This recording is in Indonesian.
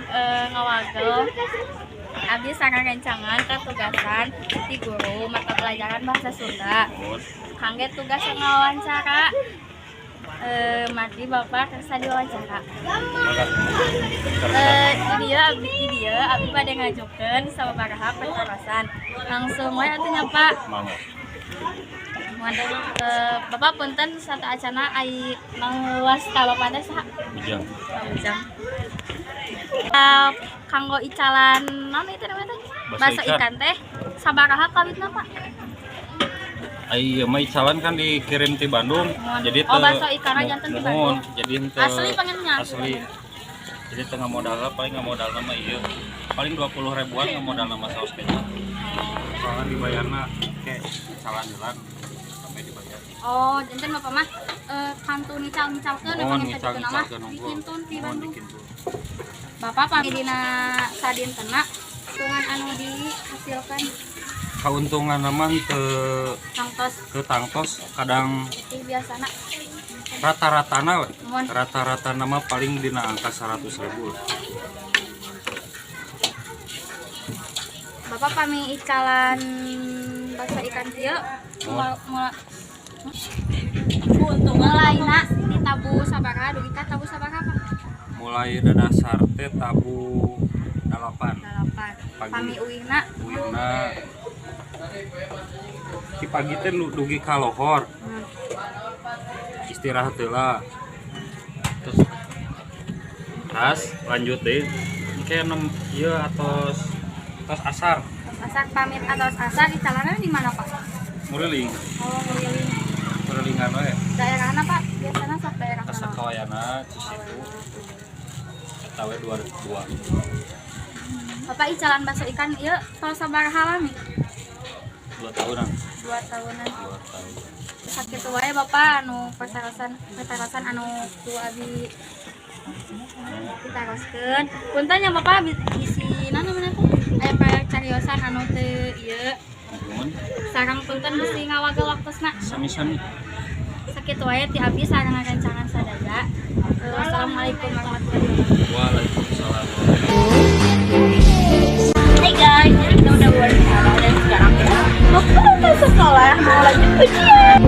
kan ngawagel abis sareng rencangan ke tugasan di guru mata pelajaran bahasa Sunda. Kangge tugas ngawawancara. Mati bapak kersa diwawancara. Di dia abi pada ngajukeun sababaraha pertorosan. Langsung we atuh nya Pak. Bapak punten satu acana ai mangluas ka bapak teh saha? Ujang. Ujang. Kanggo icalan naon itu namanya teh? Baso ikan teh sabaraha kawitna Pak? Ai mah icalan kan dikirim ti Bandung. Jadi oh baso ikan janten di Bandung. Jadi Asli pengennya. Asli. Jadi tengah modalnya paling nggak modal nama iya. Paling 20 ribuan nggak modal nama saus kecap. Soalnya dibayarna kayak icalan jalan sampai dibayar. Oh, janten Bapak mah kantun nical-nicalkeun Mohon pengen nical nama dikintun di Bandung. Bapak pamit dina sadintena tungan anu dihasilkan Keuntungan nama ke tangtos kadang biasana rata-rata nama paling dina angka 100.000. Bapak pami icalan baso ikan kieu mulaina ditabu sabaraha dugi ka tabu sabaraha Pak? Mulai dasar teh tabu 8. Pami uihna di pagi teh dugi ka lohor. Istirahat heula. Terus lanjut deh. Kayak 6 ieu atos asar. Asar pamit atos asar icalanna di mana Pak? Muriling. Oh, Muriling. Murilingan we. Daerahna Pak? Biasana sok daerah mana? Kasakawayana Cisitu. Eta we 2. Bapak icalan baso ikan ieu tos sabaraha lami? 2 tahunan. 2 tahunan. 2 tahun. Sakitu wae Bapak anu pertarasan anu ku abi ditaroskeun. Punten nya Bapak bisi naon namanya teh? Aya pacariosan anu teu ieu. Sareng punten bisi ngawagel waktosna. Sami-sami. Sakitu wae ti abi sareng rencangan sadaya. Assalamualaikum warahmatullahi wabarakatuh. Waalaikumsalam. Hai guys, kita udah buat sekolah dan sekarang kita mau ke sekolah, mau lanjut ujian.